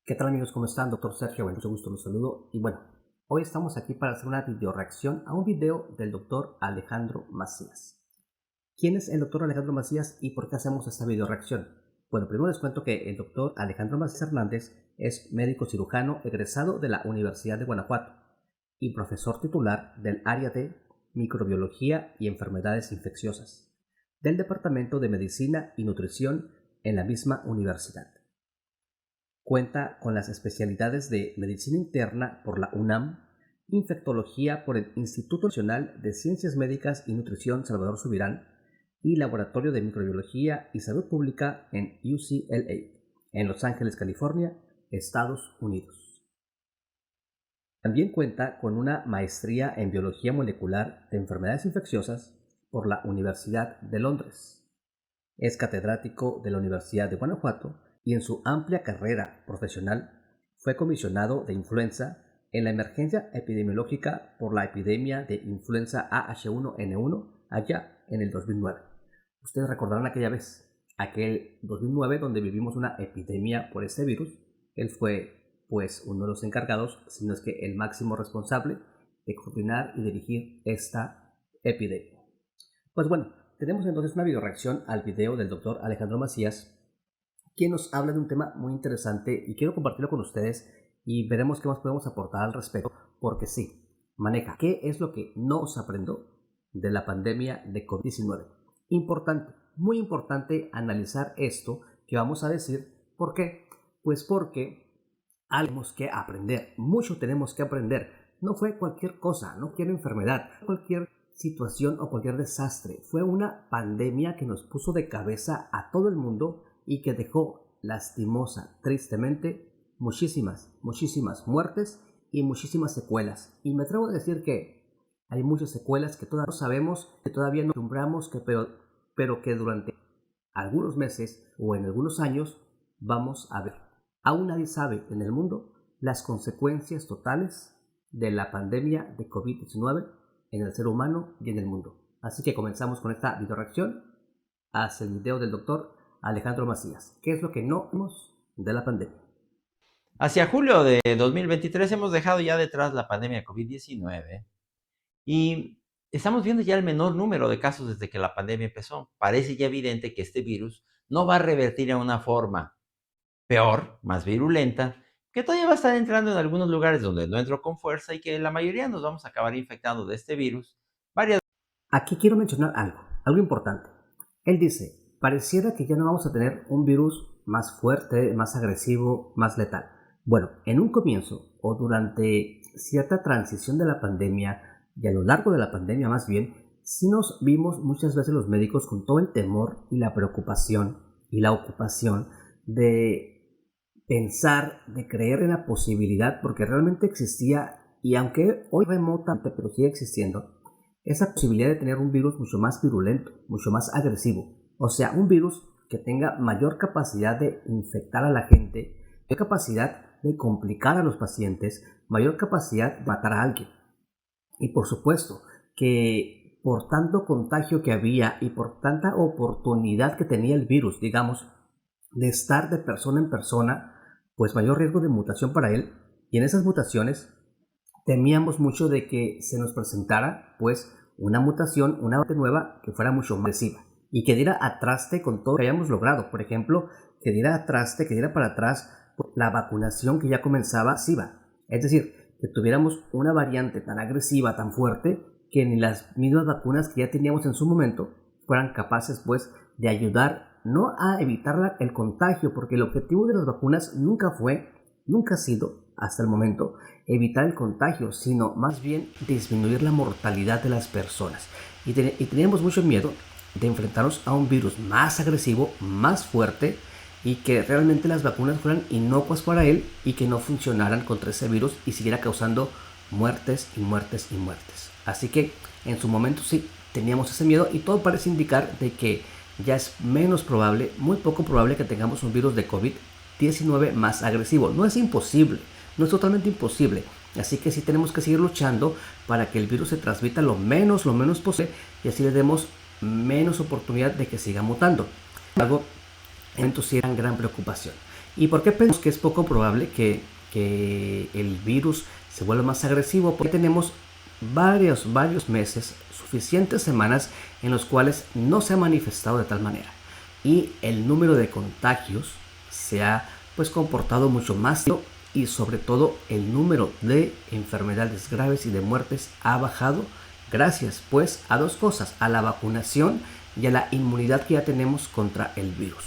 ¿Qué tal amigos? ¿Cómo están? Doctor Sergio, mucho gusto, los saludo. Y bueno, hoy estamos aquí para hacer una video reacción a un video del doctor Alejandro Macías. ¿Quién es el doctor Alejandro Macías y por qué hacemos esta video reacción? Bueno, primero les cuento que el doctor Alejandro Macías Hernández es médico cirujano egresado de la Universidad de Guanajuato y profesor titular del área de microbiología y enfermedades infecciosas del Departamento de Medicina y Nutrición en la misma universidad. Cuenta con las especialidades de Medicina Interna por la UNAM, Infectología por el Instituto Nacional de Ciencias Médicas y Nutrición Salvador Subirán y Laboratorio de Microbiología y Salud Pública en UCLA, en Los Ángeles, California, Estados Unidos. También cuenta con una maestría en Biología Molecular de Enfermedades Infecciosas por la Universidad de Londres. Es catedrático de la Universidad de Guanajuato y en su amplia carrera profesional fue comisionado de influenza en la emergencia epidemiológica por la epidemia de influenza AH1N1 allá en el 2009. Ustedes recordarán aquella vez, aquel 2009 donde vivimos una epidemia por este virus. Él fue pues uno de los encargados, si no es que el máximo responsable de coordinar y dirigir esta epidemia. Pues bueno, tenemos entonces una video reacción al video del doctor Alejandro Macías, quien nos habla de un tema muy interesante y quiero compartirlo con ustedes y veremos qué más podemos aportar al respecto, porque sí, maneja qué es lo que no se aprendió de la pandemia de COVID-19. Importante, muy importante analizar esto que vamos a decir. ¿Por qué? Pues porque tenemos que aprender, mucho tenemos que aprender. No fue cualquier cosa, no cualquier enfermedad, cualquier situación o cualquier desastre. Fue una pandemia que nos puso de cabeza a todo el mundo y que dejó lastimosa, tristemente, muchísimas muertes y muchísimas secuelas. Y me atrevo a decir que hay muchas secuelas que todavía no sabemos, que todavía no vislumbramos, pero que durante algunos meses o en algunos años vamos a ver. Aún nadie sabe en el mundo las consecuencias totales de la pandemia de COVID-19 en el ser humano y en el mundo. Así que comenzamos con esta video reacción hacia el video del doctor Alejandro Macías. ¿Qué es lo que no vimos de la pandemia? Hacia julio de 2023 hemos dejado ya detrás la pandemia de COVID-19 y estamos viendo ya el menor número de casos desde que la pandemia empezó. Parece ya evidente que este virus no va a revertir a una forma peor, más virulenta, que todavía va a estar entrando en algunos lugares donde no entró con fuerza y que la mayoría nos vamos a acabar infectando de este virus. Aquí quiero mencionar algo importante. Él dice, pareciera que ya no vamos a tener un virus más fuerte, más agresivo, más letal. Bueno, en un comienzo o durante cierta transición de la pandemia y a lo largo de la pandemia más bien, sí nos vimos muchas veces los médicos con todo el temor y la preocupación y la ocupación de pensar, de creer en la posibilidad, porque realmente existía, y aunque hoy remotamente, pero sigue existiendo, esa posibilidad de tener un virus mucho más virulento, mucho más agresivo. O sea, un virus que tenga mayor capacidad de infectar a la gente, mayor capacidad de complicar a los pacientes, mayor capacidad de matar a alguien. Y por supuesto que por tanto contagio que había y por tanta oportunidad que tenía el virus, digamos, de estar de persona en persona, pues mayor riesgo de mutación para él. Y en esas mutaciones temíamos mucho de que se nos presentara pues una mutación, una variante nueva que fuera mucho más agresiva y que diera a traste con todo lo que hayamos logrado. Por ejemplo, que diera para atrás la vacunación que ya comenzaba SIVA. Es decir, que tuviéramos una variante tan agresiva, tan fuerte, que ni las mismas vacunas que ya teníamos en su momento fueran capaces pues de ayudar no a evitar el contagio, porque el objetivo de las vacunas nunca ha sido hasta el momento evitar el contagio, sino más bien disminuir la mortalidad de las personas. Y teníamos mucho miedo de enfrentarnos a un virus más agresivo, más fuerte, y que realmente las vacunas fueran inocuas para él y que no funcionaran contra ese virus y siguiera causando muertes y muertes y muertes. Así que en su momento sí teníamos ese miedo y todo parece indicar de que ya es menos probable, muy poco probable que tengamos un virus de COVID-19 más agresivo. No es imposible, no es totalmente imposible. Así que sí tenemos que seguir luchando para que el virus se transmita lo menos posible y así le demos menos oportunidad de que siga mutando. Sin embargo, esto sí era gran preocupación. ¿Y por qué pensamos que es poco probable que el virus se vuelva más agresivo? Porque tenemos varios meses, suficientes semanas en los cuales no se ha manifestado de tal manera. Y el número de contagios se ha pues comportado mucho más y sobre todo el número de enfermedades graves y de muertes ha bajado gracias pues a dos cosas, a la vacunación y a la inmunidad que ya tenemos contra el virus.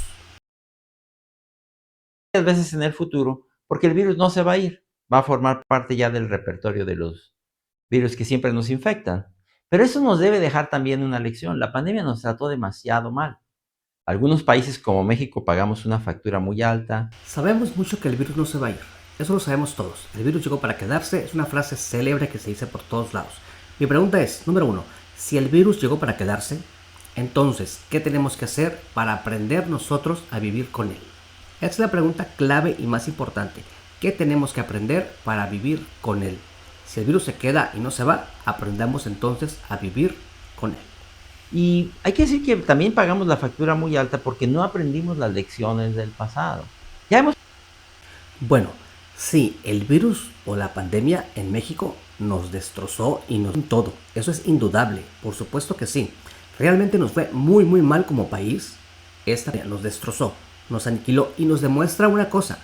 Veces en el futuro, porque el virus no se va a ir, va a formar parte ya del repertorio de los virus que siempre nos infectan. Pero eso nos debe dejar también una lección. La pandemia nos trató demasiado mal. Algunos países como México pagamos una factura muy alta. Sabemos mucho que el virus no se va a ir. Eso lo sabemos todos. El virus llegó para quedarse. Es una frase célebre que se dice por todos lados. Mi pregunta es, número uno, si el virus llegó para quedarse, entonces, ¿qué tenemos que hacer para aprender nosotros a vivir con él? Esa es la pregunta clave y más importante. ¿Qué tenemos que aprender para vivir con él? Si el virus se queda y no se va, aprendamos entonces a vivir con él. Y hay que decir que también pagamos la factura muy alta porque no aprendimos las lecciones del pasado. Ya hemos... Bueno, sí, el virus o la pandemia en México nos destrozó y nos todo. Eso es indudable, por supuesto que sí. Realmente nos fue muy mal como país. Esta nos destrozó, nos aniquiló y nos demuestra una cosa,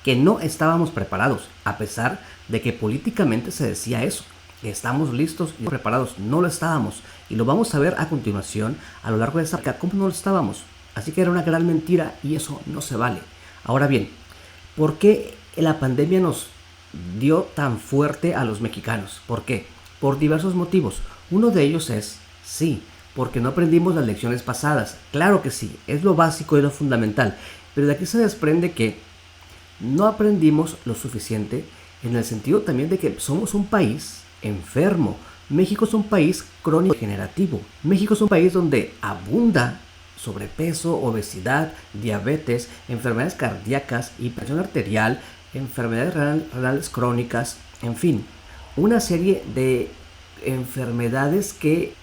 que no estábamos preparados, a pesar de que políticamente se decía eso, que estamos listos y preparados. No lo estábamos y lo vamos a ver a continuación a lo largo de esta época, cómo no lo estábamos. Así que era una gran mentira y eso no se vale. Ahora bien, ¿por qué la pandemia nos dio tan fuerte a los mexicanos? ¿Por qué? Por diversos motivos. Uno de ellos es, sí, porque no aprendimos las lecciones pasadas. Claro que sí, es lo básico y lo fundamental. Pero de aquí se desprende que no aprendimos lo suficiente en el sentido también de que somos un país enfermo. México es un país crónico degenerativo. México es un país donde abunda sobrepeso, obesidad, diabetes, enfermedades cardíacas, hipertensión arterial, enfermedades renales crónicas, en fin, una serie de enfermedades que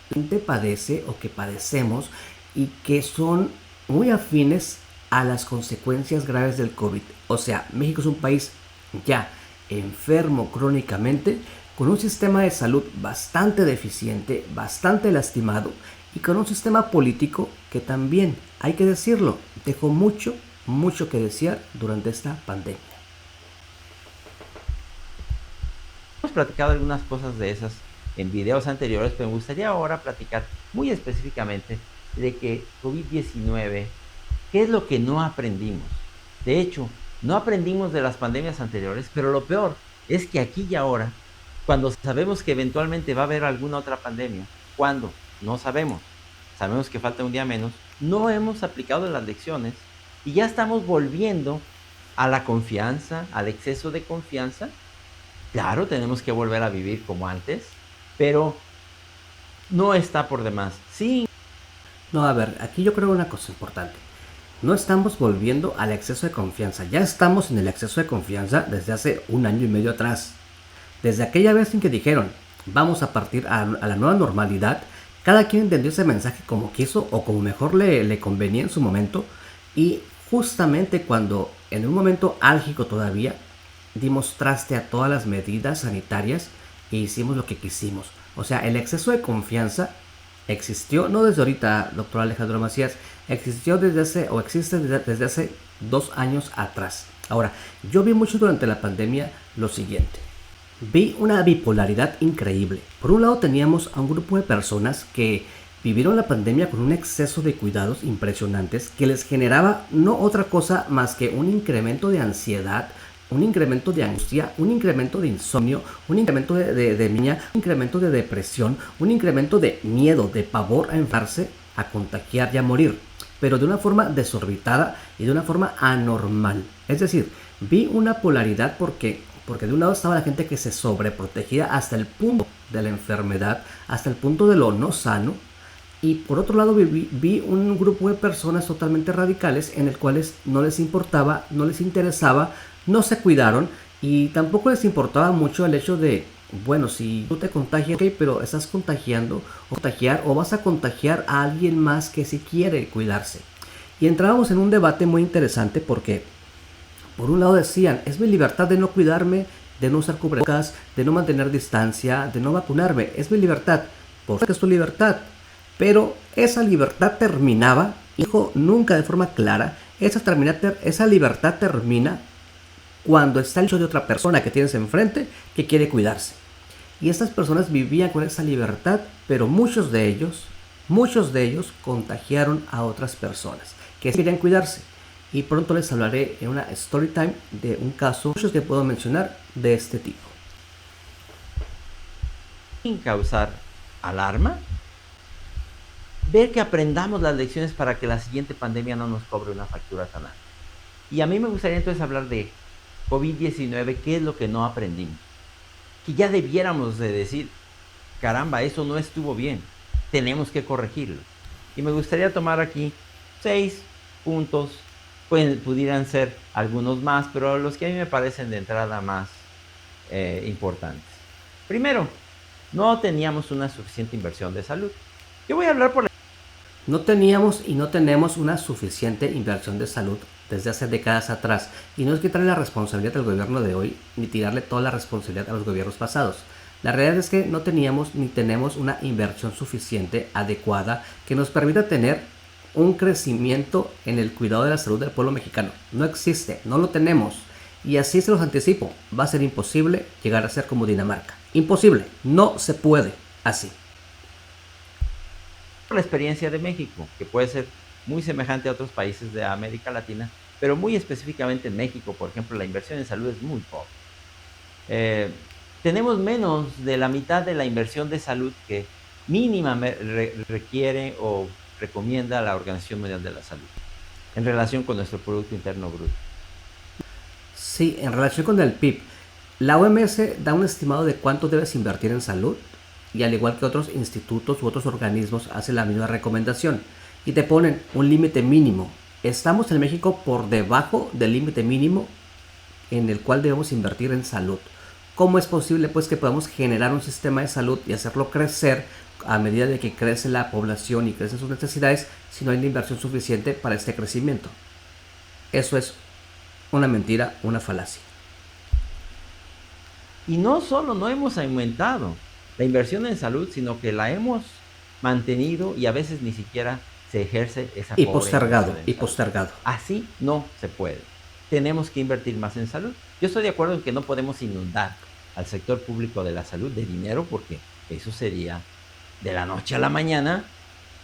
la gente padece o que padecemos y que son muy afines a las consecuencias graves del COVID. O sea, México es un país ya enfermo crónicamente, con un sistema de salud bastante deficiente, bastante lastimado y con un sistema político que también, hay que decirlo, dejó mucho que desear durante esta pandemia. Hemos platicado algunas cosas de esas en videos anteriores, pero me gustaría ahora platicar muy específicamente de que COVID-19, ¿qué es lo que no aprendimos? De hecho, no aprendimos de las pandemias anteriores, pero lo peor es que aquí y ahora, cuando sabemos que eventualmente va a haber alguna otra pandemia, ¿cuándo? No sabemos. Sabemos que falta un día menos. No hemos aplicado las lecciones y ya estamos volviendo a la confianza, al exceso de confianza. Claro, tenemos que volver a vivir como antes, pero no está por demás. Sí. No, a ver, aquí yo creo una cosa importante. No estamos volviendo al exceso de confianza. Ya estamos en el exceso de confianza desde hace 1 año y medio atrás. Desde aquella vez en que dijeron, vamos a partir a la nueva normalidad, cada quien entendió ese mensaje como quiso o como mejor le convenía en su momento. Y justamente cuando, en un momento álgico todavía, dimos traste a todas las medidas sanitarias e hicimos lo que quisimos. O sea, el exceso de confianza existió, no desde ahorita, doctor Alejandro Macías, existió existe desde hace 2 años atrás. Ahora, yo vi mucho durante la pandemia lo siguiente. Vi una bipolaridad increíble. Por un lado teníamos a un grupo de personas que vivieron la pandemia con un exceso de cuidados impresionantes que les generaba no otra cosa más que un incremento de ansiedad, un incremento de angustia, un incremento de insomnio, un incremento de miña, un incremento de depresión, un incremento de miedo, de pavor a enfermarse, a contagiar y a morir, pero de una forma desorbitada y de una forma anormal. Es decir, vi una polaridad porque de un lado estaba la gente que se sobreprotegía hasta el punto de la enfermedad, hasta el punto de lo no sano, y por otro lado vi un grupo de personas totalmente radicales en el cuales no les importaba, no les interesaba, no se cuidaron y tampoco les importaba mucho el hecho de, bueno, si tú te contagias, ok, pero estás contagiando o vas a contagiar a alguien más que sí quiere cuidarse. Y entrábamos en un debate muy interesante porque Por un lado decían, es mi libertad de no cuidarme, de no usar cubrebocas, de no mantener distancia, de no vacunarme, es mi libertad. Por supuesto que es tu libertad. Pero esa libertad terminaba, dijo nunca de forma clara, esa libertad termina cuando está el hecho de otra persona que tienes enfrente que quiere cuidarse. Y estas personas vivían con esa libertad, pero muchos de ellos contagiaron a otras personas que querían cuidarse. Y pronto les hablaré en una story time de un caso, muchos que puedo mencionar de este tipo. Sin causar alarma, ver que aprendamos las lecciones para que la siguiente pandemia no nos cobre una factura tan alta. Y a mí me gustaría entonces hablar de COVID-19, qué es lo que no aprendimos. Que ya debiéramos de decir, caramba, eso no estuvo bien, tenemos que corregirlo. Y me gustaría tomar aquí 6 puntos, pudieran ser algunos más, pero los que a mí me parecen de entrada más importantes. Primero, no teníamos una suficiente inversión de salud. Yo voy a hablar por... No teníamos y no tenemos una suficiente inversión de salud desde hace décadas atrás. Y no es quitarle la responsabilidad al gobierno de hoy, ni tirarle toda la responsabilidad a los gobiernos pasados. La realidad es que no teníamos ni tenemos una inversión suficiente, adecuada, que nos permita tener un crecimiento en el cuidado de la salud del pueblo mexicano. No existe, no lo tenemos. Y así se los anticipo, va a ser imposible llegar a ser como Dinamarca. Imposible, no se puede así. La experiencia de México, que puede ser muy semejante a otros países de América Latina, pero muy específicamente en México, por ejemplo, la inversión en salud es muy pobre. Tenemos menos de la mitad de la inversión de salud que mínima requiere o recomienda la Organización Mundial de la Salud en relación con nuestro Producto Interno Bruto. Sí, en relación con el PIB, la OMS da un estimado de cuánto debes invertir en salud y al igual que otros institutos u otros organismos hacen la misma recomendación y te ponen un límite mínimo. Estamos en México por debajo del límite mínimo en el cual debemos invertir en salud. ¿Cómo es posible pues que podamos generar un sistema de salud y hacerlo crecer a medida de que crece la población y crecen sus necesidades si no hay una inversión suficiente para este crecimiento? Eso es una mentira, una falacia. Y no solo no hemos aumentado la inversión en salud, sino que la hemos mantenido y a veces ni siquiera se ejerce esa Y postergado, y salud. postergado. Así no se puede. Tenemos que invertir más en salud. Yo estoy de acuerdo en que no podemos inundar al sector público de la salud de dinero porque eso sería de la noche a la mañana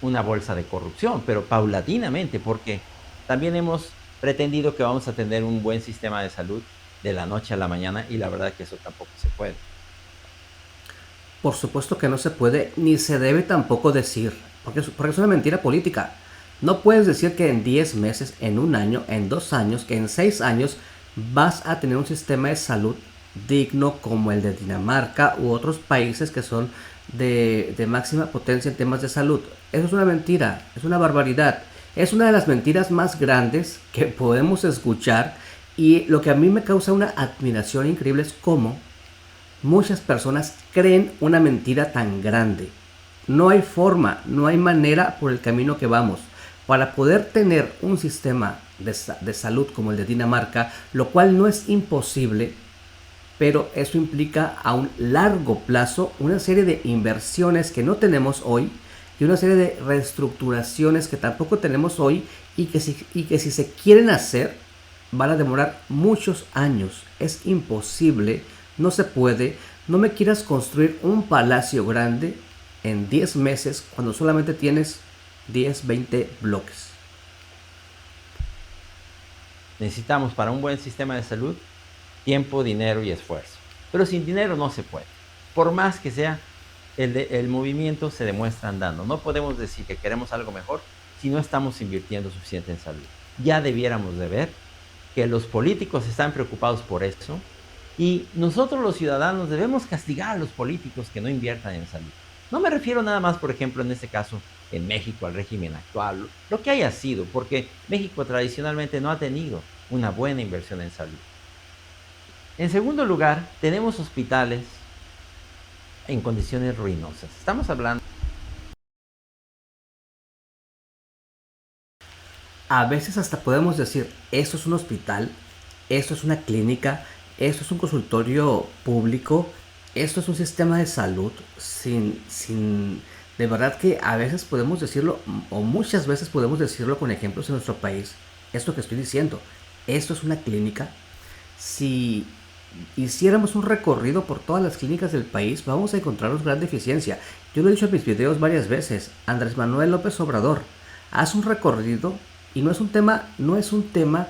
una bolsa de corrupción, pero paulatinamente, porque también hemos pretendido que vamos a tener un buen sistema de salud de la noche a la mañana y la verdad es que eso tampoco se puede. Por supuesto que no se puede ni se debe tampoco decir, porque es una mentira política. No puedes decir que en 10 meses, en un año, en 2 años, que en 6 años vas a tener un sistema de salud digno como el de Dinamarca u otros países que son de máxima potencia en temas de salud. Eso es una mentira, es una barbaridad. Es una de las mentiras más grandes que podemos escuchar y lo que a mí me causa una admiración increíble es cómo muchas personas creen una mentira tan grande. No hay forma, no hay manera por el camino que vamos. Para poder tener un sistema de salud como el de Dinamarca, lo cual no es imposible, pero eso implica a un largo plazo una serie de inversiones que no tenemos hoy y una serie de reestructuraciones que tampoco tenemos hoy y que si se quieren hacer van a demorar muchos años. Es imposible, no se puede. No me quieras construir un palacio grande en 10 meses cuando solamente tienes 10, 20 bloques. Necesitamos para un buen sistema de salud tiempo, dinero y esfuerzo. Pero sin dinero no se puede. Por más que sea, el movimiento se demuestra andando. No podemos decir que queremos algo mejor si no estamos invirtiendo suficiente en salud. Ya debiéramos de ver que los políticos están preocupados por eso y nosotros los ciudadanos debemos castigar a los políticos que no inviertan en salud. No me refiero nada más, por ejemplo, en este caso, en México, al régimen actual, lo que haya sido, porque México tradicionalmente no ha tenido una buena inversión en salud. En segundo lugar, tenemos hospitales en condiciones ruinosas. Estamos hablando... A veces hasta podemos decir, eso es un hospital. esto es una clínica, esto es un consultorio público, esto es un sistema de salud de verdad que a veces podemos decirlo, o muchas veces podemos decirlo con ejemplos en nuestro país, esto que estoy diciendo, esto es una clínica. Si hiciéramos un recorrido por todas las clínicas del país, vamos a encontrarnos gran deficiencia. Yo lo he dicho en mis videos varias veces, Andrés Manuel López Obrador, haz un recorrido y no es un tema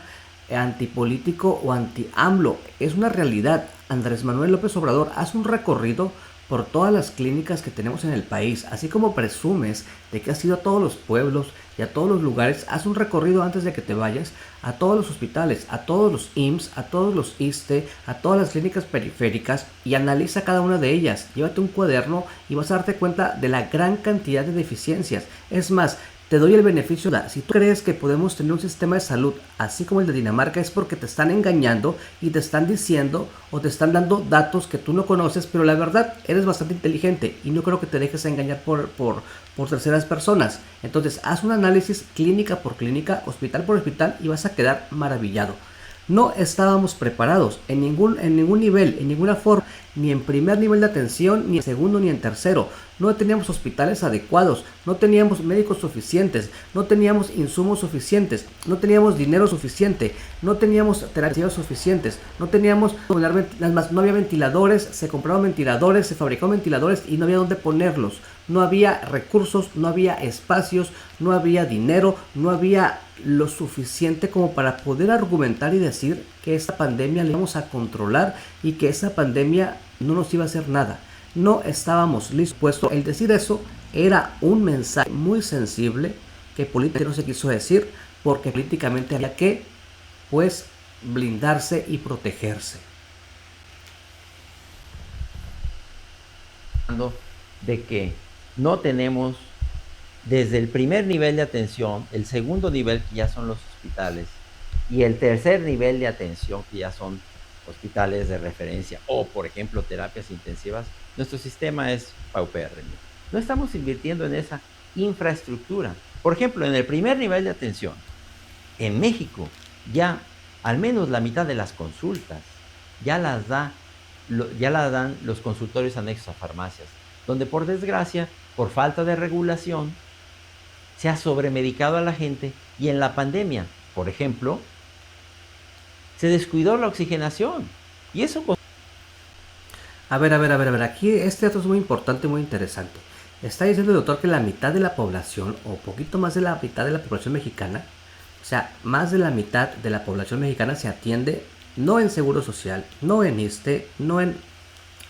antipolítico o anti-AMLO, es una realidad. Andrés Manuel López Obrador, haz un recorrido por todas las clínicas que tenemos en el país, así como presumes de que has ido a todos los pueblos y a todos los lugares, haz un recorrido antes de que te vayas a todos los hospitales, a todos los IMSS, a todos los ISSSTE, a todas las clínicas periféricas y analiza cada una de ellas. Llévate un cuaderno y vas a darte cuenta de la gran cantidad de deficiencias. Es más, te doy el beneficio de si tú crees que podemos tener un sistema de salud así como el de Dinamarca, es porque te están engañando y te están diciendo o te están dando datos que tú no conoces, pero la verdad eres bastante inteligente y no creo que te dejes engañar por terceras personas. Entonces haz un análisis clínica por clínica, hospital por hospital y vas a quedar maravillado. No estábamos preparados en ningún nivel, en ninguna forma, ni en primer nivel de atención, ni en segundo, ni en tercero. No teníamos hospitales adecuados, no teníamos médicos suficientes, no teníamos insumos suficientes, no teníamos dinero suficiente, no teníamos terapias suficientes, no había ventiladores, se compraban ventiladores, se fabricaban ventiladores y no había dónde ponerlos. No había recursos, no había espacios, no había dinero, no había lo suficiente como para poder argumentar y decir que esta pandemia la íbamos a controlar y que esa pandemia no nos iba a hacer nada. No estábamos listos. El decir eso era un mensaje muy sensible que políticamente no se quiso decir porque políticamente había que, pues, blindarse y protegerse. De que no tenemos desde el primer nivel de atención, el segundo nivel que ya son los hospitales y el tercer nivel de atención que ya son hospitales de referencia o, por ejemplo, terapias intensivas, nuestro sistema es paupérrimo. No estamos invirtiendo en esa infraestructura. Por ejemplo, en el primer nivel de atención, en México, ya al menos la mitad de las consultas ya las dan los consultorios anexos a farmacias, donde por desgracia, por falta de regulación, se ha sobremedicado a la gente y en la pandemia, por ejemplo, se descuidó la oxigenación y eso... A ver, aquí este dato es muy importante, muy interesante. Está diciendo el doctor que la mitad de la población, o poquito más de la mitad de la población mexicana, o sea, más de la mitad de la población mexicana se atiende no en Seguro Social, no en ISSSTE, no en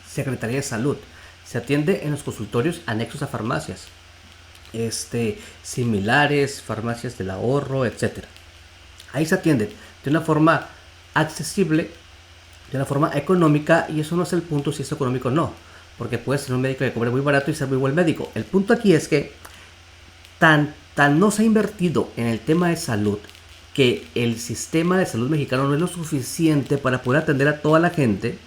Secretaría de Salud, se atiende en los consultorios anexos a farmacias, similares, farmacias del ahorro, etc. Ahí se atienden de una forma accesible, de una forma económica, y eso no es el punto si es económico o no, porque puedes ser un médico que cobre muy barato y ser muy buen médico. El punto aquí es que tan no se ha invertido en el tema de salud que el sistema de salud mexicano no es lo suficiente para poder atender a toda la gente.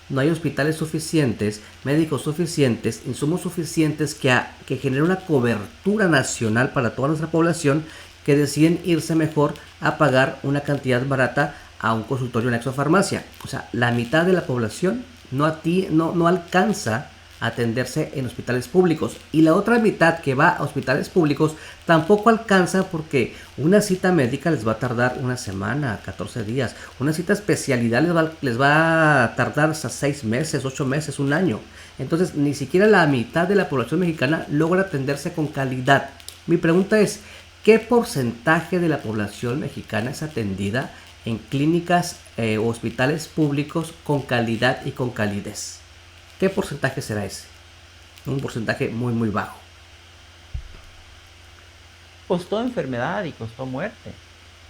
No hay hospitales suficientes, médicos suficientes, insumos suficientes que generen una cobertura nacional para toda nuestra población, que deciden irse mejor a pagar una cantidad barata a un consultorio anexo a farmacia. O sea, la mitad de la población no alcanza a atenderse en hospitales públicos, y la otra mitad que va a hospitales públicos tampoco alcanza, porque una cita médica les va a tardar una semana, 14 días, una cita especialidad les va a tardar hasta 6 meses, 8 meses, un año. Entonces ni siquiera la mitad de la población mexicana logra atenderse con calidad. Mi pregunta es, ¿qué porcentaje de la población mexicana es atendida en clínicas o hospitales públicos con calidad y con calidez? ¿Qué porcentaje será ese? Un porcentaje muy, muy bajo. Costó enfermedad y costó muerte.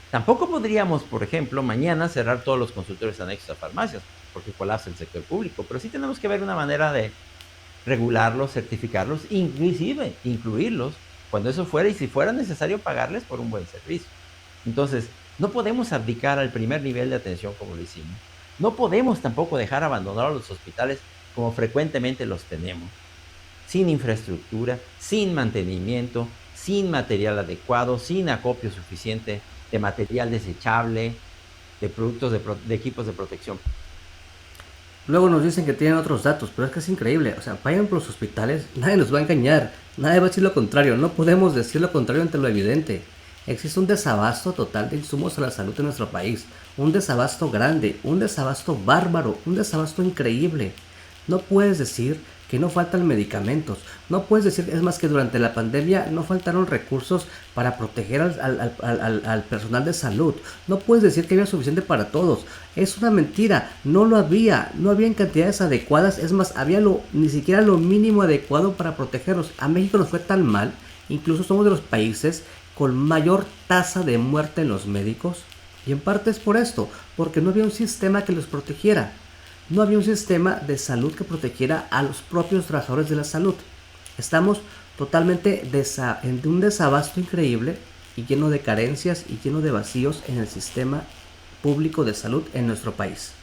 Tampoco podríamos, por ejemplo, mañana cerrar todos los consultorios anexos a farmacias, porque colapsa el sector público, pero sí tenemos que ver una manera de regularlos, certificarlos, inclusive incluirlos cuando eso fuera, y si fuera necesario pagarles por un buen servicio. Entonces, no podemos abdicar al primer nivel de atención como lo hicimos. No podemos tampoco dejar abandonados los hospitales como frecuentemente los tenemos, sin infraestructura, sin mantenimiento, sin material adecuado, sin acopio suficiente de material desechable. de productos de equipos de protección. Luego nos dicen que tienen otros datos, pero es que es increíble. O sea, vayan por los hospitales, nadie nos va a engañar, nadie va a decir lo contrario, no podemos decir lo contrario ante lo evidente. Existe un desabasto total de insumos a la salud en nuestro país, un desabasto grande, un desabasto bárbaro, un desabasto increíble. No puedes decir que no faltan medicamentos, no puedes decir, es más, que durante la pandemia no faltaron recursos para proteger al personal de salud, no puedes decir que había suficiente para todos, es una mentira, no lo había, no había en cantidades adecuadas, es más, había ni siquiera lo mínimo adecuado para protegerlos. A México nos fue tan mal, incluso somos de los países con mayor tasa de muerte en los médicos, y en parte es por esto, porque no había un sistema que los protegiera. No había un sistema de salud que protegiera a los propios trabajadores de la salud. Estamos totalmente en un desabasto increíble y lleno de carencias y lleno de vacíos en el sistema público de salud en nuestro país.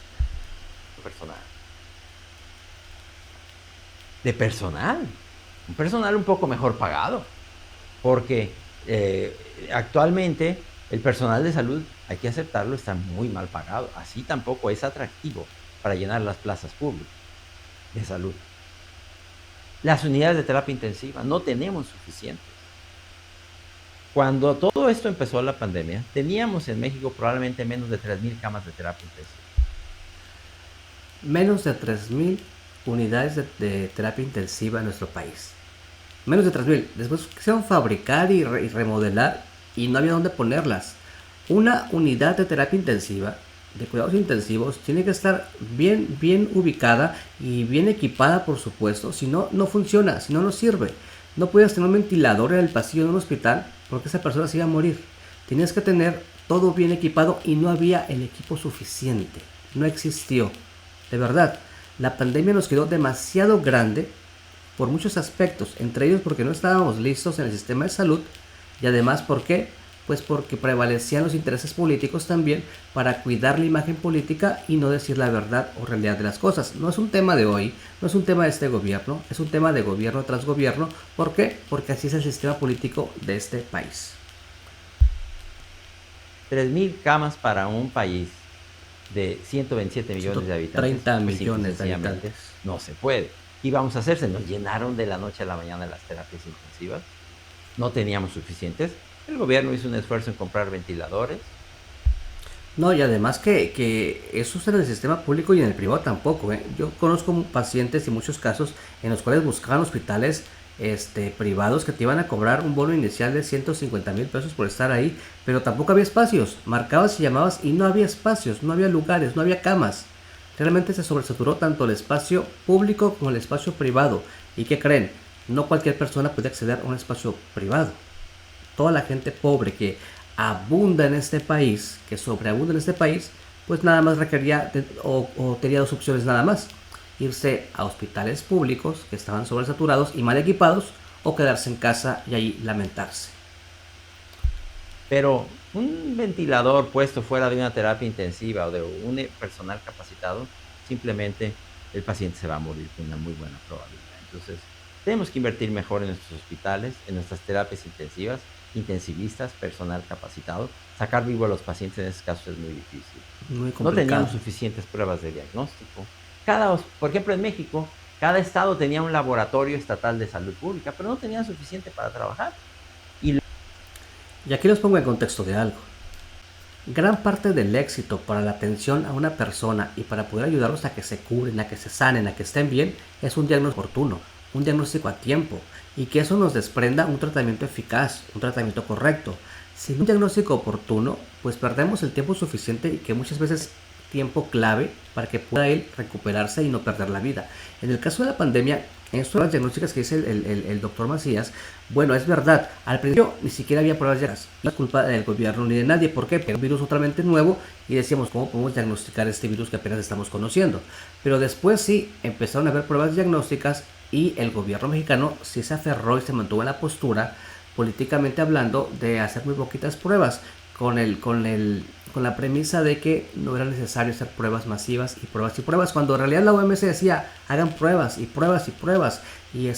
De personal. Un personal un poco mejor pagado. Porque actualmente el personal de salud, hay que aceptarlo, está muy mal pagado. Así tampoco es atractivo para llenar las plazas públicas de salud. Las unidades de terapia intensiva no tenemos suficientes. Cuando todo esto empezó la pandemia, teníamos en México probablemente menos de 3,000 camas de terapia intensiva. Menos de 3,000 unidades de terapia intensiva en nuestro país. Menos de 3,000. Después quisieron fabricar y remodelar y no había dónde ponerlas. Una unidad de terapia intensiva, de cuidados intensivos, tiene que estar bien ubicada y bien equipada, por supuesto. Si no, no funciona, si no, no sirve. No puedes tener un ventilador en el pasillo de un hospital porque esa persona se iba a morir. Tenías que tener todo bien equipado y no había el equipo suficiente. No existió. De verdad, la pandemia nos quedó demasiado grande por muchos aspectos, entre ellos porque no estábamos listos en el sistema de salud y además, ¿por qué? Pues porque prevalecían los intereses políticos también para cuidar la imagen política y no decir la verdad o realidad de las cosas. No es un tema de hoy, no es un tema de este gobierno, es un tema de gobierno tras gobierno. ¿Por qué? Porque así es el sistema político de este país. 3,000 camas para un país de 127 millones de habitantes. 30 millones de habitantes. No se puede. ¿Qué íbamos a hacer? Se nos llenaron de la noche a la mañana las terapias intensivas. No teníamos suficientes. El gobierno hizo un esfuerzo en comprar ventiladores. No, y además que eso es en el sistema público y en el privado tampoco. Yo conozco pacientes y muchos casos en los cuales buscaban hospitales privados que te iban a cobrar un bono inicial de 150,000 pesos por estar ahí, pero tampoco había espacios. Marcabas y llamabas y no había espacios, no había lugares, no había camas. Realmente se sobresaturó tanto el espacio público como el espacio privado. ¿Y qué creen? No cualquier persona puede acceder a un espacio privado. Toda la gente pobre que abunda en este país, que sobreabunda en este país, pues nada más requería o tenía dos opciones nada más: irse a hospitales públicos que estaban sobresaturados y mal equipados, o quedarse en casa y ahí lamentarse. Pero un ventilador puesto fuera de una terapia intensiva o de un personal capacitado, simplemente el paciente se va a morir con una muy buena probabilidad. Entonces, tenemos que invertir mejor en nuestros hospitales, en nuestras terapias intensivas, intensivistas, personal capacitado. Sacar vivo a los pacientes en esos casos es muy difícil. Muy No teníamos complicado. suficientes pruebas de diagnóstico. Por ejemplo, en México, cada estado tenía un laboratorio estatal de salud pública, pero no tenían suficiente para trabajar. Y aquí los pongo en contexto de algo. Gran parte del éxito para la atención a una persona y para poder ayudarlos a que se curen, a que se sanen, a que estén bien, es un diagnóstico oportuno, un diagnóstico a tiempo, y que eso nos desprenda un tratamiento eficaz, un tratamiento correcto. Sin un diagnóstico oportuno, pues perdemos el tiempo suficiente y que muchas veces tiempo clave para que pueda él recuperarse y no perder la vida. En el caso de la pandemia, en estas pruebas diagnósticas que dice el doctor Macías, bueno, es verdad, al principio ni siquiera había pruebas diagnósticas. No es culpa del gobierno ni de nadie. ¿Por qué? Porque era un virus totalmente nuevo y decíamos, ¿cómo podemos diagnosticar este virus que apenas estamos conociendo? Pero después sí, empezaron a haber pruebas diagnósticas y el gobierno mexicano sí se aferró y se mantuvo en la postura, políticamente hablando, de hacer muy poquitas pruebas, con la premisa de que no era necesario hacer pruebas masivas y pruebas, cuando en realidad la OMS decía, hagan pruebas y pruebas y pruebas y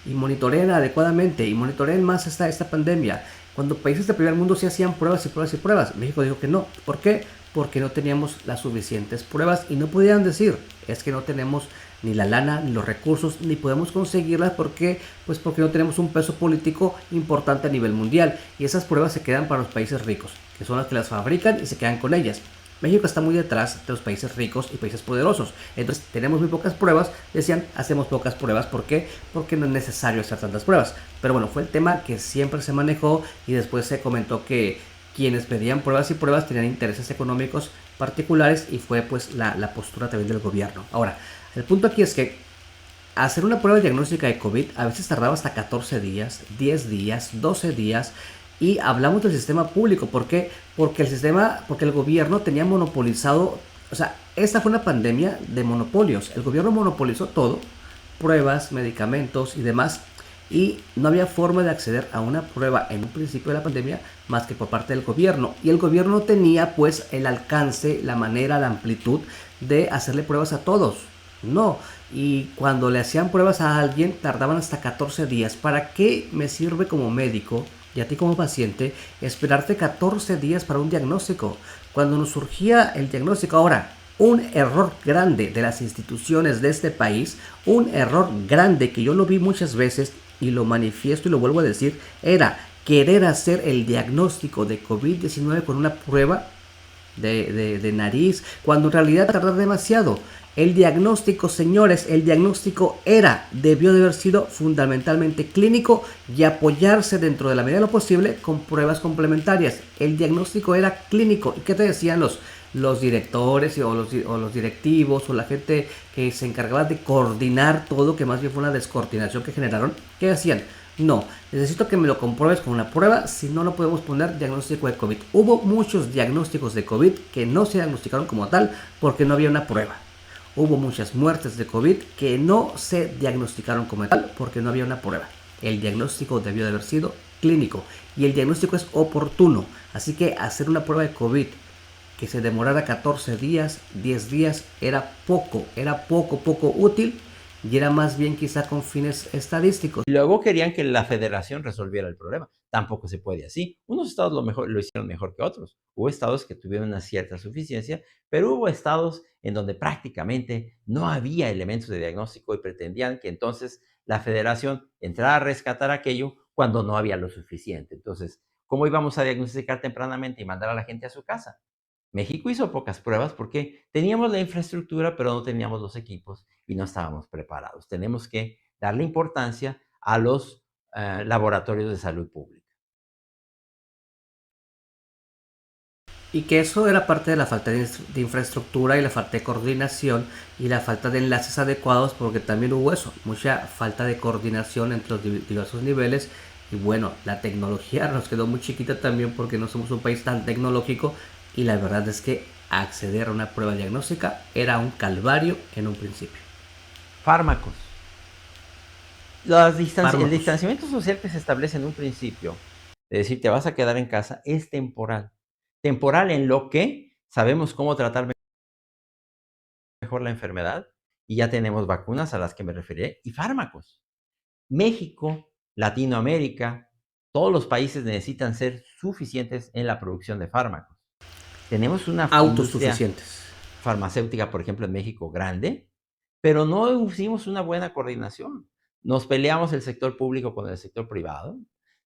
monitoreen adecuadamente y monitoreen más esta pandemia. Cuando países del primer mundo sí hacían pruebas y pruebas y pruebas, México dijo que no. ¿Por qué? porque no teníamos las suficientes pruebas y no podían decir, es que no tenemos ni la lana, ni los recursos, ni podemos conseguirlas porque, pues porque no tenemos un peso político importante a nivel mundial y esas pruebas se quedan para los países ricos, que son los que las fabrican y se quedan con ellas. México está muy detrás de los países ricos y países poderosos. Entonces tenemos muy pocas pruebas. Decían, hacemos pocas pruebas. ¿Por qué? Porque no es necesario hacer tantas pruebas. Pero bueno, fue el tema que siempre se manejó y después se comentó que quienes pedían pruebas y pruebas tenían intereses económicos particulares y fue pues la postura también del gobierno. Ahora, el punto aquí es que hacer una prueba diagnóstica de COVID a veces tardaba hasta 14 días, 10 días, 12 días. Y hablamos del sistema público. ¿Por qué? Porque el gobierno tenía monopolizado. O sea, esta fue una pandemia de monopolios. El gobierno monopolizó todo, pruebas, medicamentos y demás. Y no había forma de acceder a una prueba en un principio de la pandemia más que por parte del gobierno. Y el gobierno tenía pues el alcance, la manera, la amplitud de hacerle pruebas a todos. No, y cuando le hacían pruebas a alguien tardaban hasta 14 días. ¿Para qué me sirve como médico y a ti como paciente esperarte 14 días para un diagnóstico? Cuando nos surgía el diagnóstico, ahora, un error grande de las instituciones de este país, un error grande que yo lo vi muchas veces y lo manifiesto y lo vuelvo a decir, era querer hacer el diagnóstico de COVID-19 con una prueba de nariz, cuando en realidad tardar demasiado. El diagnóstico, señores, el diagnóstico debió de haber sido fundamentalmente clínico y apoyarse dentro de la medida de lo posible con pruebas complementarias. El diagnóstico era clínico. ¿Y qué te decían los directores o los directivos o la gente que se encargaba de coordinar todo, que más bien fue una descoordinación que generaron? ¿Qué decían? No, necesito que me lo compruebes con una prueba, si no, no podemos poner diagnóstico de COVID. Hubo muchos diagnósticos de COVID que no se diagnosticaron como tal porque no había una prueba. Hubo muchas muertes de COVID que no se diagnosticaron como tal porque no había una prueba. El diagnóstico debió de haber sido clínico y el diagnóstico es oportuno. Así que hacer una prueba de COVID que se demorara 14 días, 10 días, era poco útil y era más bien quizá con fines estadísticos. Y luego querían que la federación resolviera el problema. Tampoco se puede así. Unos estados lo hicieron mejor que otros. Hubo estados que tuvieron una cierta suficiencia, pero hubo estados en donde prácticamente no había elementos de diagnóstico y pretendían que entonces la federación entrara a rescatar aquello cuando no había lo suficiente. Entonces, ¿cómo íbamos a diagnosticar tempranamente y mandar a la gente a su casa? México hizo pocas pruebas porque teníamos la infraestructura, pero no teníamos los equipos y no estábamos preparados. Tenemos que darle importancia a los laboratorios de salud pública. Y que eso era parte de la falta de infraestructura y la falta de coordinación y la falta de enlaces adecuados, porque también hubo eso, mucha falta de coordinación entre los diversos niveles. Y bueno, la tecnología nos quedó muy chiquita también porque no somos un país tan tecnológico y la verdad es que acceder a una prueba diagnóstica era un calvario en un principio. Fármacos. El distanciamiento social que se establece en un principio, de decir te vas a quedar en casa, es temporal. Temporal en lo que sabemos cómo tratar mejor la enfermedad y ya tenemos vacunas a las que me referiré y fármacos. México, Latinoamérica, todos los países necesitan ser suficientes en la producción de fármacos. Tenemos una autosuficientes farmacéutica, por ejemplo, en México grande, pero no hicimos una buena coordinación. Nos peleamos el sector público con el sector privado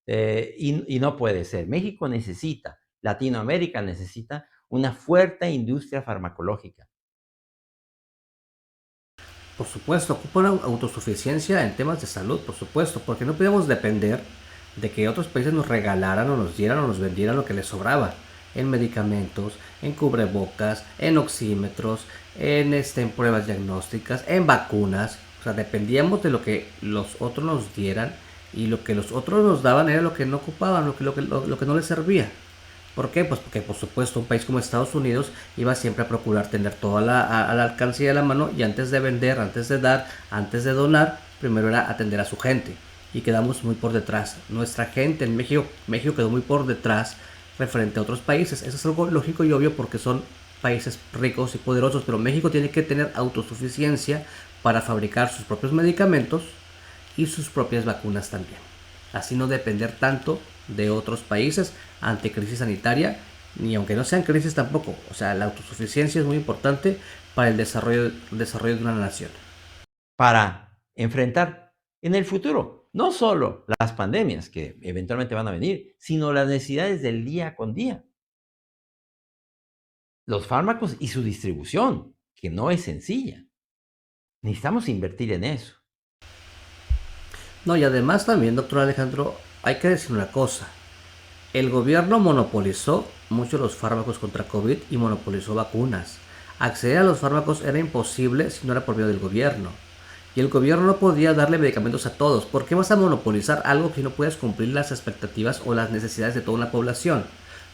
y no puede ser. México necesita, Latinoamérica necesita una fuerte industria farmacológica. Por supuesto, ocupa una autosuficiencia en temas de salud, por supuesto, porque no podemos depender de que otros países nos regalaran o nos dieran o nos vendieran lo que les sobraba en medicamentos, en cubrebocas, en oxímetros, en pruebas diagnósticas, en vacunas. O sea, dependíamos de lo que los otros nos dieran y lo que los otros nos daban era lo que no ocupaban, lo que no les servía. ¿Por qué? Pues porque por supuesto un país como Estados Unidos iba siempre a procurar tener todo al alcance de la mano y antes de vender, antes de dar, antes de donar, primero era atender a su gente y quedamos muy por detrás. Nuestra gente en México quedó muy por detrás referente a otros países. Eso es algo lógico y obvio porque son países ricos y poderosos, pero México tiene que tener autosuficiencia para fabricar sus propios medicamentos y sus propias vacunas también. Así no depender tanto de otros países ante crisis sanitaria ni aunque no sean crisis tampoco. O sea, la autosuficiencia es muy importante para el desarrollo de una nación. Para enfrentar en el futuro no solo las pandemias que eventualmente van a venir, sino las necesidades del día con día. Los fármacos y su distribución, que no es sencilla. Necesitamos invertir en eso. No, y además también, doctor Alejandro, hay que decir una cosa. El gobierno monopolizó mucho los fármacos contra COVID y monopolizó vacunas. Acceder a los fármacos era imposible si no era por medio del gobierno. Y el gobierno no podía darle medicamentos a todos. ¿Por qué vas a monopolizar algo que no puedes cumplir las expectativas o las necesidades de toda una población?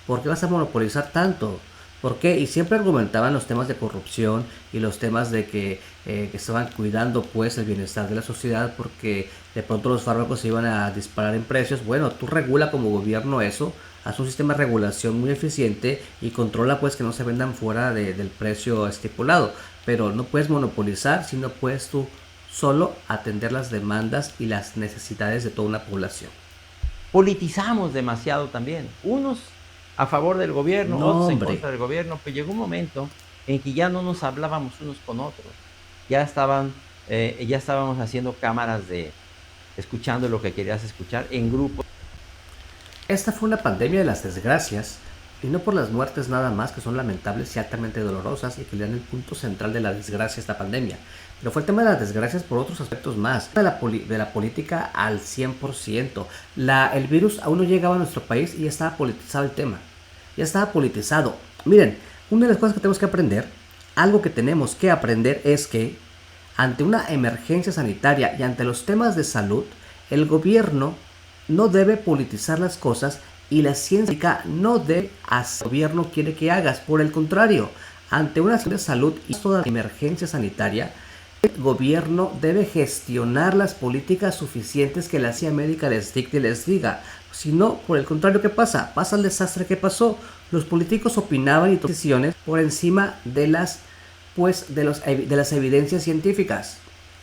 ¿Por qué vas a monopolizar tanto? ¿Por qué? Y siempre argumentaban los temas de corrupción y los temas de que estaban cuidando pues el bienestar de la sociedad porque de pronto los fármacos se iban a disparar en precios. Bueno, tú regula como gobierno eso, haz un sistema de regulación muy eficiente y controla pues que no se vendan fuera del precio estipulado. Pero no puedes monopolizar si no puedes tú solo atender las demandas y las necesidades de toda una población. Politizamos demasiado también. Unos a favor del gobierno, No, otros en hombre. contra del gobierno, pero llegó un momento en que ya no nos hablábamos unos con otros. Ya estábamos haciendo cámaras de escuchando lo que querías escuchar en grupo. Esta fue una pandemia de las desgracias, y no por las muertes nada más, que son lamentables y altamente dolorosas y que le dan el punto central de la desgracia a esta pandemia, pero fue el tema de las desgracias por otros aspectos más, de la política al 100%. El virus aún no llegaba a nuestro país y ya estaba politizado el tema, ya estaba politizado. Miren, una de las cosas que tenemos que aprender, algo que tenemos que aprender es que ante una emergencia sanitaria y ante los temas de salud, el gobierno no debe politizar las cosas y la ciencia no debe hacer lo que el gobierno quiere que hagas. Por el contrario, ante una situación de salud y toda emergencia sanitaria, el gobierno debe gestionar las políticas suficientes que la ciencia médica les dicte y les diga. Si no, por el contrario, ¿qué pasa? Pasa el desastre que pasó. Los políticos opinaban y tomaban decisiones por encima de las evidencias científicas.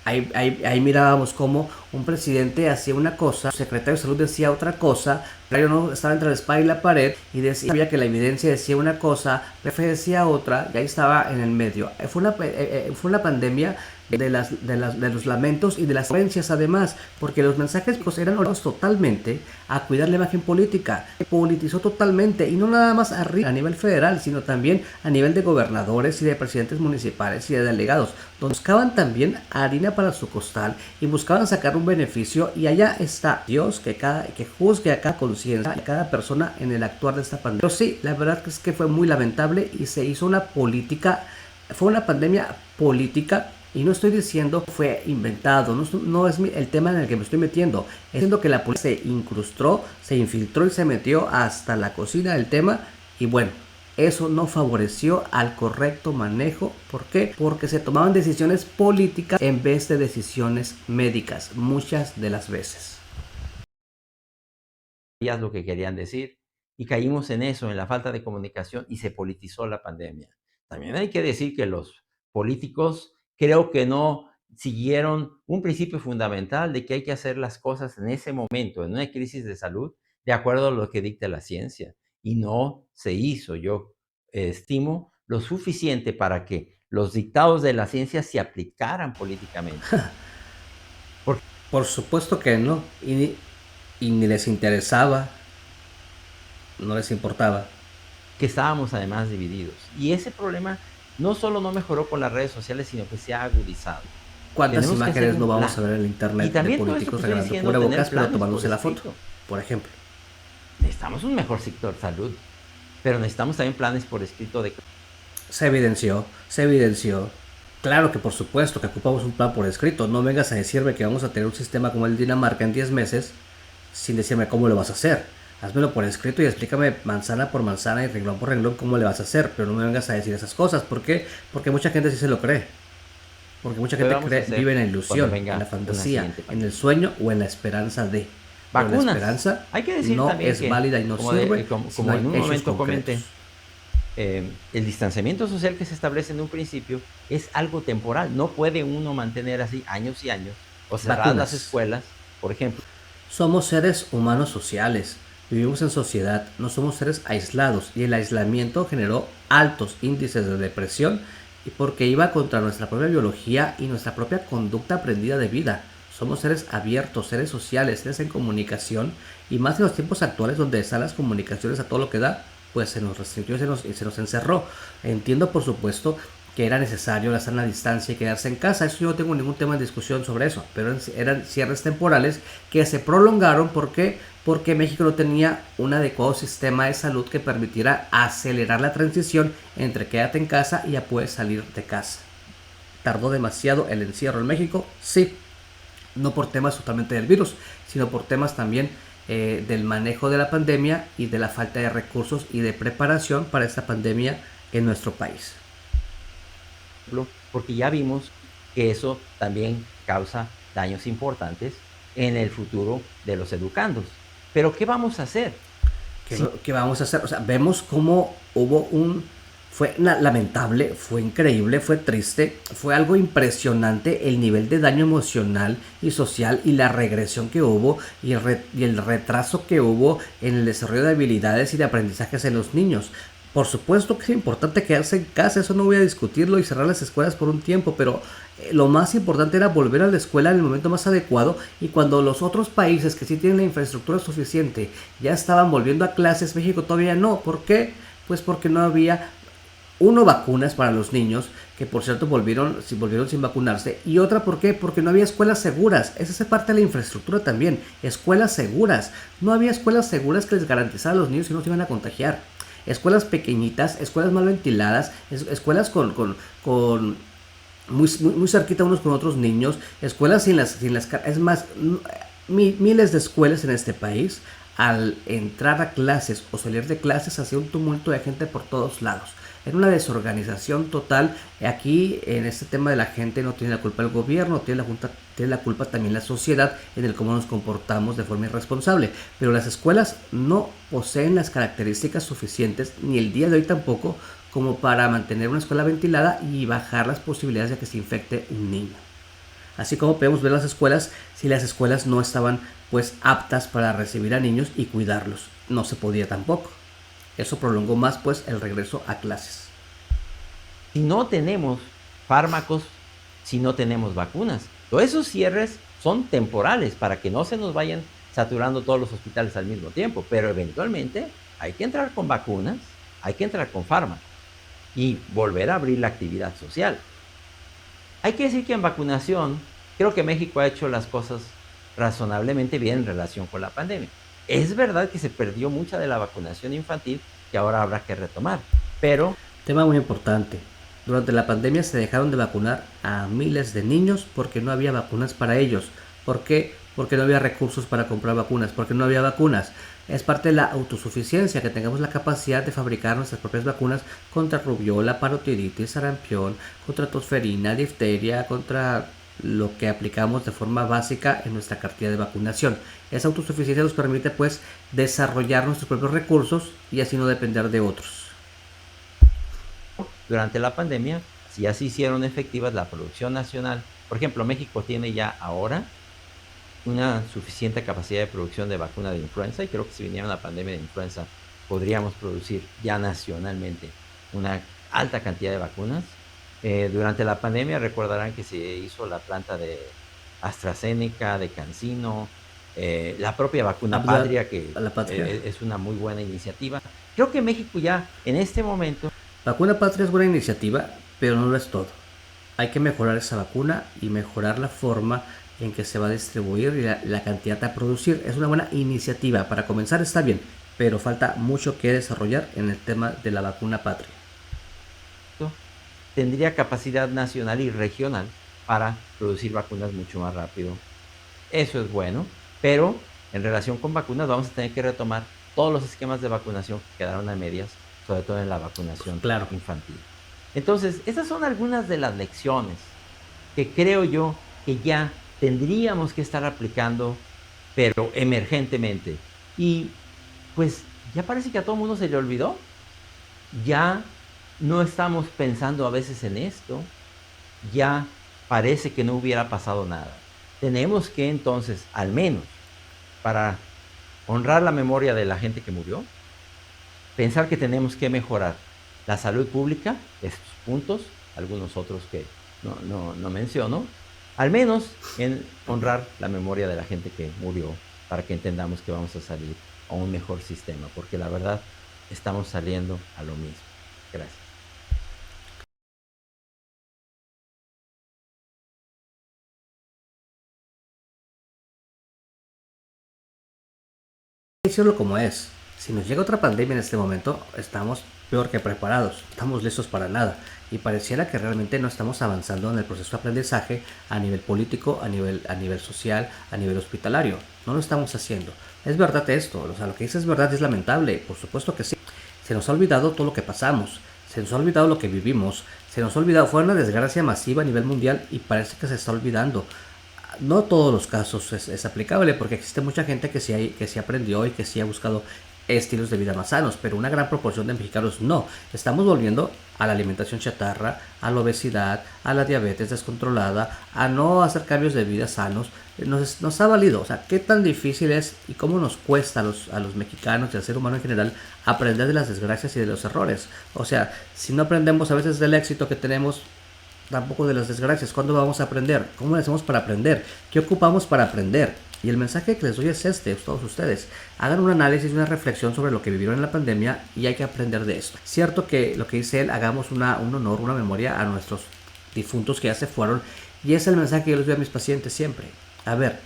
Ahí mirábamos cómo un presidente hacía una cosa, el secretario de salud decía otra cosa, pero no estaba entre la espada y la pared y sabía que la evidencia decía una cosa, el jefe decía otra, y ahí estaba en el medio. Fue una pandemia de los lamentos y de las creencias además, porque los mensajes eran orientados totalmente a cuidar la imagen política. Se politizó totalmente, y no nada más arriba a nivel federal, sino también a nivel de gobernadores y de presidentes municipales y de delegados, donde buscaban también harina para su costal y buscaban sacar un beneficio. Y allá está Dios que juzgue a cada conciencia, a cada persona en el actuar de esta pandemia. Pero sí, la verdad es que fue muy lamentable y se hizo una política, fue una pandemia política. Y no estoy diciendo que fue inventado, no es el tema en el que me estoy metiendo. Es diciendo que la policía se incrustó, se infiltró y se metió hasta la cocina del tema. Y bueno, eso no favoreció al correcto manejo. ¿Por qué? Porque se tomaban decisiones políticas en vez de decisiones médicas, muchas de las veces. Lo que querían decir y caímos en eso, en la falta de comunicación, y se politizó la pandemia. También hay que decir que los políticos creo que no siguieron un principio fundamental de que hay que hacer las cosas en ese momento, en una crisis de salud, de acuerdo a lo que dicta la ciencia. Y no se hizo, yo estimo, lo suficiente para que los dictados de la ciencia se aplicaran políticamente. Por supuesto que no, y ni les interesaba, no les importaba. Que estábamos además divididos. Y ese problema no solo no mejoró con las redes sociales, sino que se ha agudizado. ¿Cuántas Tenemos que hacer imágenes no un vamos a plan. ver en el Y internet de también todo eso que políticos estoy regalando diciendo, cubrebocas tener pero planes tomándose por la foto, escrito. por ejemplo? Necesitamos un mejor sector salud, pero necesitamos también planes por escrito de... Se evidenció. Claro que por supuesto que ocupamos un plan por escrito. No vengas a decirme que vamos a tener un sistema como el Dinamarca en 10 meses sin decirme cómo lo vas a hacer. Házmelo por escrito y explícame manzana por manzana y renglón por renglón cómo le vas a hacer. Pero no me vengas a decir esas cosas. ¿Por qué? Porque mucha gente sí se lo cree. Porque mucha gente vive en la ilusión, en la fantasía, en el sueño o en la esperanza de... Pero la Vacunas. esperanza Hay que decir no también es que, válida y no como sirve si no hay en un hechos momento concretos. comenté, el distanciamiento social que se establece en un principio es algo temporal. No puede uno mantener así años y años o cerrar las Vacunas. escuelas, por ejemplo. Somos seres humanos sociales. Vivimos en sociedad, no somos seres aislados y el aislamiento generó altos índices de depresión y porque iba contra nuestra propia biología y nuestra propia conducta aprendida de vida. Somos seres abiertos, seres sociales, seres en comunicación y más en los tiempos actuales donde están las comunicaciones a todo lo que da, pues se nos restringió y se nos encerró. Entiendo por supuesto que era necesario estar a la distancia y quedarse en casa. Eso yo no tengo ningún tema de discusión sobre eso, pero eran cierres temporales que se prolongaron porque México no tenía un adecuado sistema de salud que permitiera acelerar la transición entre quédate en casa y ya puedes salir de casa. ¿Tardó demasiado el encierro en México? Sí, no por temas totalmente del virus, sino por temas también del manejo de la pandemia y de la falta de recursos y de preparación para esta pandemia en nuestro país. Porque ya vimos que eso también causa daños importantes en el futuro de los educandos. Pero ¿qué vamos a hacer? ¿Qué vamos a hacer? O sea, vemos cómo hubo fue lamentable, fue increíble, fue triste, fue algo impresionante el nivel de daño emocional y social y la regresión que hubo y el retraso que hubo en el desarrollo de habilidades y de aprendizajes en los niños. Por supuesto que es importante quedarse en casa, eso no voy a discutirlo y cerrar las escuelas por un tiempo, pero lo más importante era volver a la escuela en el momento más adecuado y cuando los otros países que sí tienen la infraestructura suficiente ya estaban volviendo a clases, México todavía no. ¿Por qué? Pues porque no había vacunas para los niños, que por cierto volvieron sin vacunarse, y otra, ¿por qué? Porque no había escuelas seguras. Esa es parte de la infraestructura también, escuelas seguras. No había escuelas seguras que les garantizaran a los niños que no se iban a contagiar. Escuelas pequeñitas, escuelas mal ventiladas, escuelas con muy cerquita unos con otros niños, escuelas sin las es más, miles de escuelas en este país. Al entrar a clases o salir de clases hacía un tumulto de gente por todos lados. Era una desorganización total. Aquí en este tema de la gente no tiene la culpa el gobierno, tiene la culpa también la sociedad en el cómo nos comportamos de forma irresponsable. Pero las escuelas no poseen las características suficientes, ni el día de hoy tampoco, como para mantener una escuela ventilada y bajar las posibilidades de que se infecte un niño. Así como podemos ver las escuelas, si las escuelas no estaban pues aptas para recibir a niños y cuidarlos, no se podía tampoco. Eso prolongó más pues el regreso a clases. Si no tenemos fármacos, si no tenemos vacunas, todos esos cierres son temporales para que no se nos vayan saturando todos los hospitales al mismo tiempo, pero eventualmente hay que entrar con vacunas, hay que entrar con fármacos y volver a abrir la actividad social. Hay que decir que en vacunación, creo que México ha hecho las cosas razonablemente bien en relación con la pandemia. Es verdad que se perdió mucha de la vacunación infantil que ahora habrá que retomar, pero... Tema muy importante. Durante la pandemia se dejaron de vacunar a miles de niños porque no había vacunas para ellos. ¿Por qué? Porque no había recursos para comprar vacunas, porque no había vacunas. Es parte de la autosuficiencia, que tengamos la capacidad de fabricar nuestras propias vacunas contra rubiola, parotiditis, sarampión, contra tosferina, difteria, contra lo que aplicamos de forma básica en nuestra cartilla de vacunación. Esa autosuficiencia nos permite pues desarrollar nuestros propios recursos y así no depender de otros. Durante la pandemia, si ya se hicieron efectivas la producción nacional, por ejemplo, México tiene ya ahora una suficiente capacidad de producción de vacuna de influenza y creo que si viniera una pandemia de influenza podríamos producir ya nacionalmente una alta cantidad de vacunas. Durante la pandemia recordarán que se hizo la planta de AstraZeneca, de CanSino, la propia vacuna Patria, que es una muy buena iniciativa. Creo que México ya en este momento... Vacuna Patria es buena iniciativa, pero no lo es todo. Hay que mejorar esa vacuna y mejorar la forma en que se va a distribuir y la cantidad a producir. Es una buena iniciativa. Para comenzar está bien, pero falta mucho que desarrollar en el tema de la vacuna Patria. Tendría capacidad nacional y regional para producir vacunas mucho más rápido. Eso es bueno, pero en relación con vacunas vamos a tener que retomar todos los esquemas de vacunación que quedaron a medias, sobre todo en la vacunación infantil. Entonces, esas son algunas de las lecciones que creo yo que ya tendríamos que estar aplicando, pero emergentemente. Y pues ya parece que a todo el mundo se le olvidó. Ya no estamos pensando a veces en esto. Ya parece que no hubiera pasado nada. Tenemos que entonces, al menos para honrar la memoria de la gente que murió, pensar que tenemos que mejorar la salud pública, estos puntos, algunos otros que no menciono, al menos en honrar la memoria de la gente que murió, para que entendamos que vamos a salir a un mejor sistema, porque la verdad estamos saliendo a lo mismo. Gracias. Decirlo como es, si nos llega otra pandemia en este momento, estamos peor que preparados, estamos listos para nada y pareciera que realmente no estamos avanzando en el proceso de aprendizaje a nivel político, a nivel social, a nivel hospitalario. No lo estamos haciendo. Es verdad esto, o sea, lo que dice es verdad y es lamentable, por supuesto que sí. Se nos ha olvidado todo lo que pasamos, se nos ha olvidado lo que vivimos, se nos ha olvidado, fue una desgracia masiva a nivel mundial y parece que se está olvidando. No todos los casos es aplicable porque existe mucha gente que sí aprendió y que sí ha buscado estilos de vida más sanos, pero una gran proporción de mexicanos no. Estamos volviendo a la alimentación chatarra, a la obesidad, a la diabetes descontrolada, a no hacer cambios de vida sanos. Nos ha valido, o sea, qué tan difícil es y cómo nos cuesta a los mexicanos y al ser humano en general aprender de las desgracias y de los errores. O sea, si no aprendemos a veces del éxito que tenemos, tampoco de las desgracias. ¿Cuándo vamos a aprender? ¿Cómo le hacemos para aprender? ¿Qué ocupamos para aprender? Y el mensaje que les doy es este, todos ustedes. Hagan un análisis y una reflexión sobre lo que vivieron en la pandemia y hay que aprender de esto. Cierto que lo que dice él, hagamos un honor, una memoria a nuestros difuntos que ya se fueron. Y es el mensaje que yo les doy a mis pacientes siempre. A ver,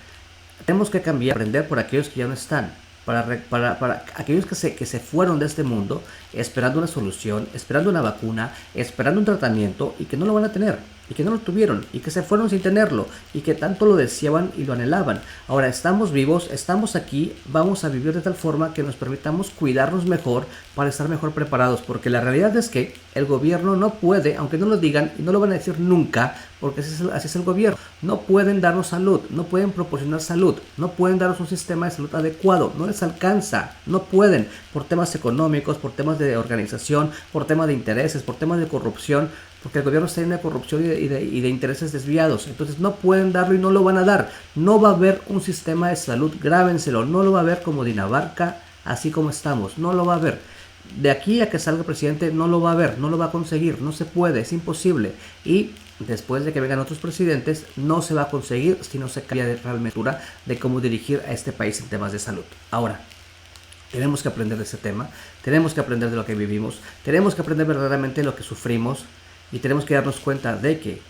tenemos que cambiar, aprender por aquellos que ya no están. Para aquellos que se fueron de este mundo esperando una solución, esperando una vacuna, esperando un tratamiento y que no lo van a tener, y que no lo tuvieron, y que se fueron sin tenerlo, y que tanto lo deseaban y lo anhelaban. Ahora estamos vivos, estamos aquí, vamos a vivir de tal forma que nos permitamos cuidarnos mejor para estar mejor preparados, porque la realidad es que el gobierno no puede, aunque no lo digan, y no lo van a decir nunca, porque así es el gobierno, no pueden darnos salud, no pueden proporcionar salud, no pueden darnos un sistema de salud adecuado, no les alcanza, no pueden, por temas económicos, por temas de organización, por temas de intereses, por temas de corrupción, porque el gobierno está lleno de corrupción y de intereses desviados. Entonces no pueden darlo y no lo van a dar. No va a haber un sistema de salud, grábenselo, no lo va a haber como Dinamarca, así como estamos, no lo va a haber. De aquí a que salga el presidente no lo va a haber, no lo va a conseguir, no se puede, es imposible. Y después de que vengan otros presidentes, no se va a conseguir si no se cambia de realmente de cómo dirigir a este país en temas de salud. Ahora, tenemos que aprender de ese tema, tenemos que aprender de lo que vivimos, tenemos que aprender verdaderamente de lo que sufrimos y tenemos que darnos cuenta de que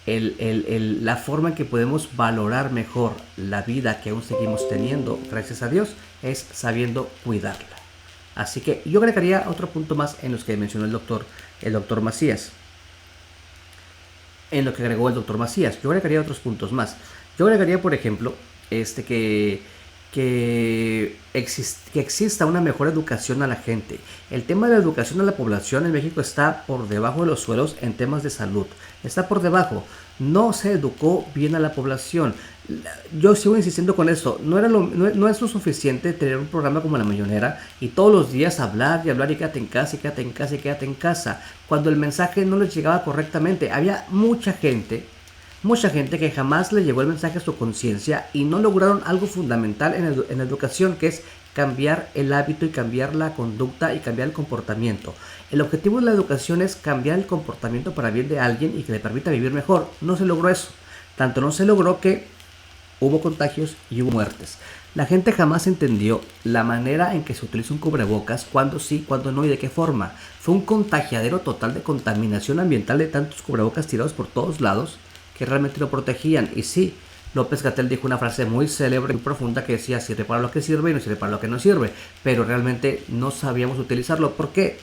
la forma en que podemos valorar mejor la vida que aún seguimos teniendo, gracias a Dios, es sabiendo cuidarla. Así que yo agregaría otro punto más en los que mencionó el doctor Macías. En lo que agregó el doctor Macías, yo agregaría otros puntos más. Yo agregaría, por ejemplo, que exista una mejor educación a la gente. El tema de la educación a la población en México está por debajo de los suelos en temas de salud. Está por debajo. No se educó bien a la población. Yo sigo insistiendo con eso. No es lo suficiente tener un programa como La Mañanera y todos los días hablar y hablar y quédate en casa y quédate en casa y quédate en casa. Cuando el mensaje no les llegaba correctamente. Había mucha gente que jamás le llegó el mensaje a su conciencia y no lograron algo fundamental en la educación, que es cambiar el hábito y cambiar la conducta y cambiar el comportamiento. El objetivo de la educación es cambiar el comportamiento para bien de alguien y que le permita vivir mejor. No se logró eso. Tanto no se logró que hubo contagios y hubo muertes. La gente jamás entendió la manera en que se utiliza un cubrebocas, cuándo sí, cuándo no y de qué forma. Fue un contagiadero total de contaminación ambiental de tantos cubrebocas tirados por todos lados que realmente lo protegían. Y sí, López-Gatell dijo una frase muy célebre y profunda que decía: sirve para lo que sirve y no sirve para lo que no sirve, pero realmente no sabíamos utilizarlo. ¿Por qué?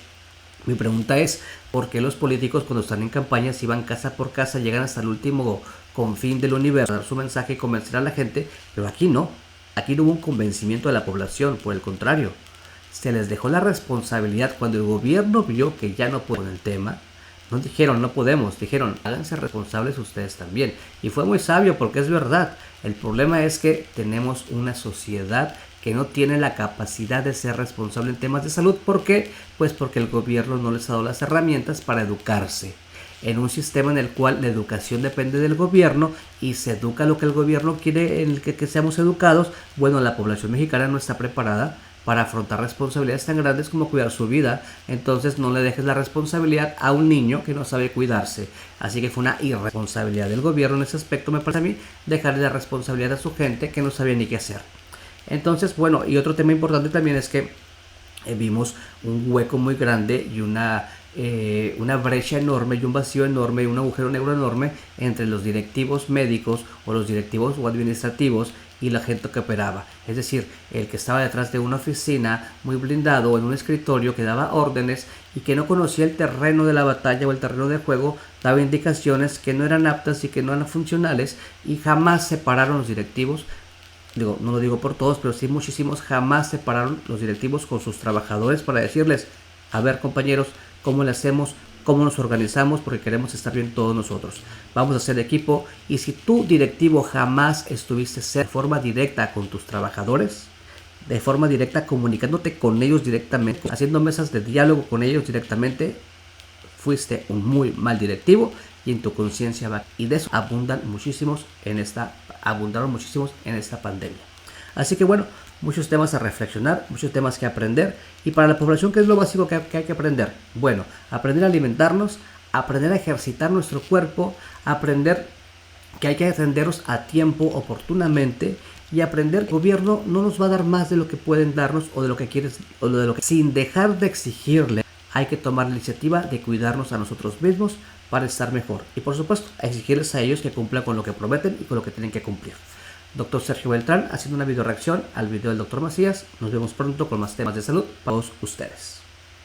Mi pregunta es, ¿por qué los políticos cuando están en campaña, si van casa por casa, llegan hasta el último confín del universo a dar su mensaje y convencer a la gente? Pero aquí no, aquí no hubo un convencimiento de la población, por el contrario, se les dejó la responsabilidad. Cuando el gobierno vio que ya no pudo con el tema, no dijeron no podemos, dijeron háganse responsables ustedes también. Y fue muy sabio porque es verdad. El problema es que tenemos una sociedad que no tiene la capacidad de ser responsable en temas de salud. ¿Por qué? Pues porque el gobierno no les ha dado las herramientas para educarse. en un sistema en el cual la educación depende del gobierno y se educa lo que el gobierno quiere en el que seamos educados, bueno, la población mexicana no está preparada para afrontar responsabilidades tan grandes como cuidar su vida. Entonces no le dejes la responsabilidad a un niño que no sabe cuidarse. Así que fue una irresponsabilidad del gobierno en ese aspecto, me parece a mí, dejarle la responsabilidad a su gente que no sabía ni qué hacer. Entonces, bueno, y otro tema importante también es que vimos un hueco muy grande y una brecha enorme y un vacío enorme y un agujero negro enorme entre los directivos médicos o los directivos o administrativos y la gente que operaba. Es decir, el que estaba detrás de una oficina muy blindado en un escritorio que daba órdenes y que no conocía el terreno de la batalla o el terreno de juego, daba indicaciones que no eran aptas y que no eran funcionales, y jamás separaron los directivos. Digo, no lo digo por todos, pero sí muchísimos jamás separaron los directivos con sus trabajadores para decirles: a ver, compañeros, ¿cómo le hacemos? ¿Cómo nos organizamos? Porque queremos estar bien todos nosotros. Vamos a ser equipo. Y si tú, directivo, jamás estuviste de forma directa con tus trabajadores, de forma directa comunicándote con ellos directamente, haciendo mesas de diálogo con ellos directamente, fuiste un muy mal directivo y en tu conciencia va. Y de eso abundaron muchísimos en esta pandemia. Así que bueno, muchos temas a reflexionar, muchos temas que aprender. Y para la población, ¿qué es lo básico que hay que aprender? Bueno, aprender a alimentarnos, aprender a ejercitar nuestro cuerpo, aprender que hay que atendernos a tiempo, oportunamente, y aprender que el gobierno no nos va a dar más de lo que pueden darnos o de lo que quieres, o de lo que, sin dejar de exigirle. Hay que tomar la iniciativa de cuidarnos a nosotros mismos para estar mejor. Y por supuesto, exigirles a ellos que cumplan con lo que prometen y con lo que tienen que cumplir. Doctor Sergio Beltrán haciendo una video reacción al video del Dr. Macías. Nos vemos pronto con más temas de salud para todos ustedes.